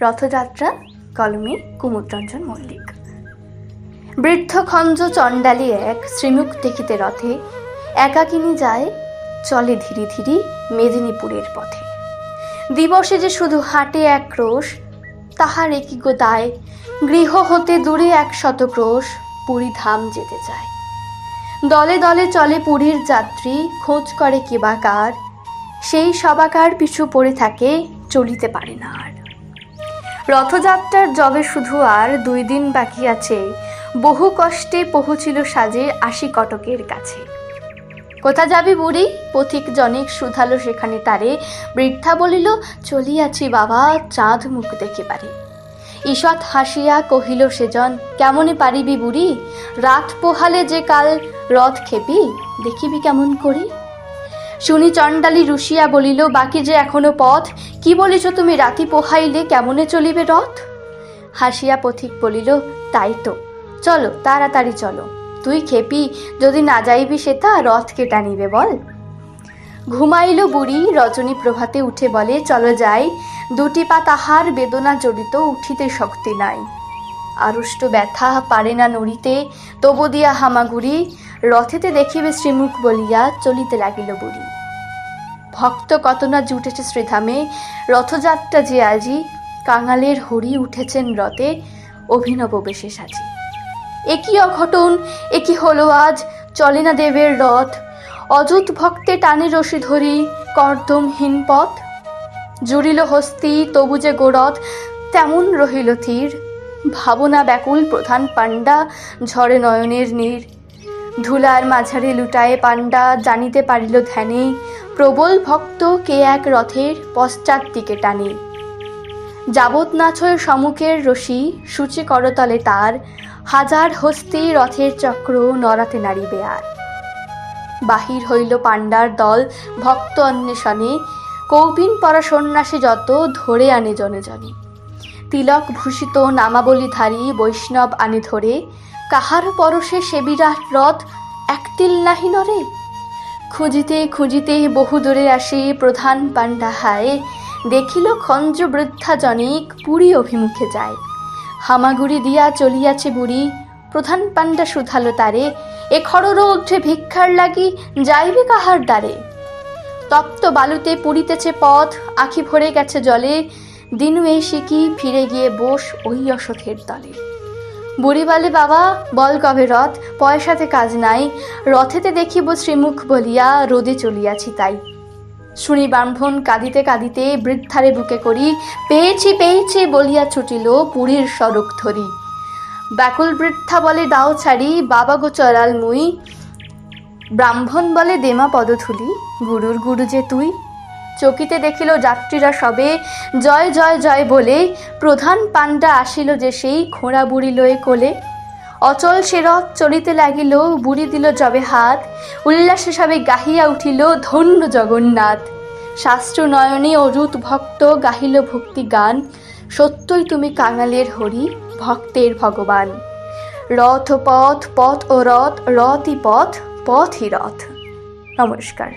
রথযাত্রা, কলমে কুমুদরঞ্জন মল্লিক। বৃদ্ধ খঞ্জ চণ্ডালী এক শ্রীমুখ দেখিতে রথে, একাকিনী যায় চলে ধীরে ধীরে মেদিনীপুরের পথে। দিবসে যে শুধু হাঁটে এক ক্রোশ, তাহার একই গো দায়, গৃহ হতে দূরে 100 ক্রোশ পুরী ধাম যেতে চায়। দলে দলে চলে পুরীর যাত্রী, খোঁজ করে কিবা কার, সেই সবাকার পিছু পড়ে থাকে, চলিতে পারে না আর। রথযাত্রার যবে শুধু আর 2 দিন বাকি আছে, বহু কষ্টে পৌঁছিল সাজে 80 কটকের কাছে। কোথা যাবি বুড়ি? পথিক জনেক শুধালো সেখানে তারে। বৃদ্ধা বলিল, চলিয়াছি বাবা, চাঁদ মুখ দেখিবারে। ঈষৎ হাসিয়া কহিল সেজন, কেমনে পারিবি বুড়ি? রাত পোহালে যে কাল রথ খেপি, দেখিবি কেমন করি? শুনি চণ্ডালী রুশিয়া বলিল, বাকি যে এখনো পথ, কি বলিছ তুমি রাতি পোহাইলে কেমনে চলিবে রথ? হাসিয়া পথিক বলিল, তাই তো, চলো তাড়াতাড়ি চলো। তুই খেপি, যদি না যাইবি সেটা রথকে টানিবে বল। ঘুমাইল বুড়ি, রজনী প্রভাতে উঠে বলে, চলো যাই। 2টি পা তাহার বেদনা জড়িত, উঠিতে শক্তি নাই। আড়ষ্ট ব্যথা পারে না নড়িতে, তবু দিয়া হামাগুড়ি, রথেতে দেখিবে শ্রীমুখ বলিয়া চলিতে লাগিল বুড়ি। ভক্ত কত না জুটেছে শ্রীধামে, রথযাত্রা যে আজি, কাঙালের হরি উঠেছেন রথে, অভিনব বেশে সাজি। একই অঘটন, একই হলো আজ, চলে না দেবের রথ, অযুত ভক্তে টানে রশি ধরি, কর্দমহীন পথ। জুড়িল হস্তি তবু যে গোরথ, তেমন রহিল থির, ভাবনা ব্যাকুল প্রধান পাণ্ডা, ঝরে নয়নের নীর। ধুলার মাঝারে লুটায়ে পাণ্ডা, জানিতে পারিল ধ্যানে, প্রবল ভক্ত কে এক রথের পশ্চাৎ দিকে টানে। যাবৎ নাছয় সম্মুখের রশি, সূচি করতলে তার, হাজার হস্তি রথের চক্র নড়াতে নাড়িবে আর। বাহির হইল পাণ্ডার দল ভক্ত অন্বেষণে, কৌপিন পরা সন্ন্যাসী যত ধরে আনে জনে জনে। তিলক ভূষিত নামাবলীধারী বৈষ্ণব আনে ধরে, কাহার পরশে সে বিরাট রথ একতিল নাহি নরে। খুঁজিতে খুঁজিতে বহু দূরে আসি প্রধান পাণ্ডা হায়, দেখিল খঞ্জ বৃদ্ধা জনিক পুরী অভিমুখে যায়। হামাগুড়ি দিয়া চলিয়াছে বুড়ি, প্রধান পাণ্ডা শুধালো তারে, এ খড়রৌদ্রে ভিক্ষার লাগি যাইবে কাহার দ্বারে? তপ্ত বালুতে পুড়িতেছে পথ, আখি ভরে গেছে জলে, দিনু এই শিকি ফিরে গিয়ে বস ওই অসথের দলে। বুড়ি বলে, বাবা বল কবে রথ, পয়সাতে কাজ নাই, রথেতে দেখিব শ্রীমুখ বলিয়া রোদে চলিয়াছি তাই। শুনি ব্রাহ্মণ কাঁদিতে কাঁদিতে বৃদ্ধারে বুকে করি, পেয়েছি পেয়েছি বলিয়া ছুটিল পুরীর সড়ক ধরি। ব্যাকুল বৃদ্ধা বলে, দাও ছাড়ি বাবা গো চড়াল মুই। ব্রাহ্মণ বলে, দেমা পদধূলি, গুরুর গুরু যে তুই। চকিতে দেখিল যাত্রীরা সবে জয় জয় জয় বলে, প্রধান পাণ্ডা আসিল যে সেই খোঁড়া বুড়ি লয়ে কোলে। অচল সে রথ চলিতে লাগিল, বুড়ি দিল যবে হাত, উল্লাসে সবে গাহিয়া উঠিল ধন্য জগন্নাথ। শাস্ত্র নয়নে অরুত ভক্ত গাহিল ভক্তি গান, সত্যই তুমি কাঙালের হরি, ভক্তের ভগবান। রথ পথ, পথ ও রথ, রথই পথ, পথই রথ। নমস্কার।